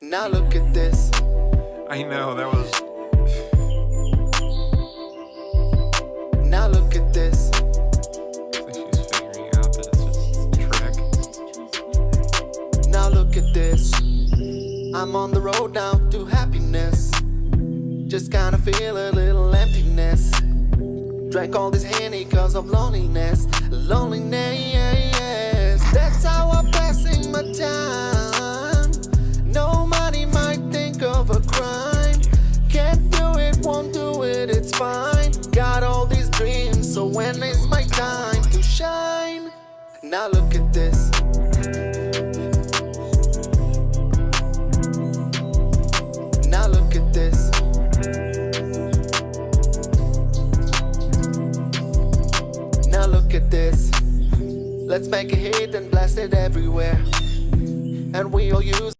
Now look at this. I know, that was... Now look at this. I think she's figuring out that it's just a trick. Now look at this. I'm on the road now to happiness. Just kinda feel a little emptiness. Drank all this Henny cause of loneliness. Loneliness. That's how I'm passing my time. No money might think of a crime. Can't do it, won't do it, it's fine. Got all these dreams, so when is my time to shine? Now look at this. Now look at this. Now look at this. Let's make a hit and blast it everywhere. And we all use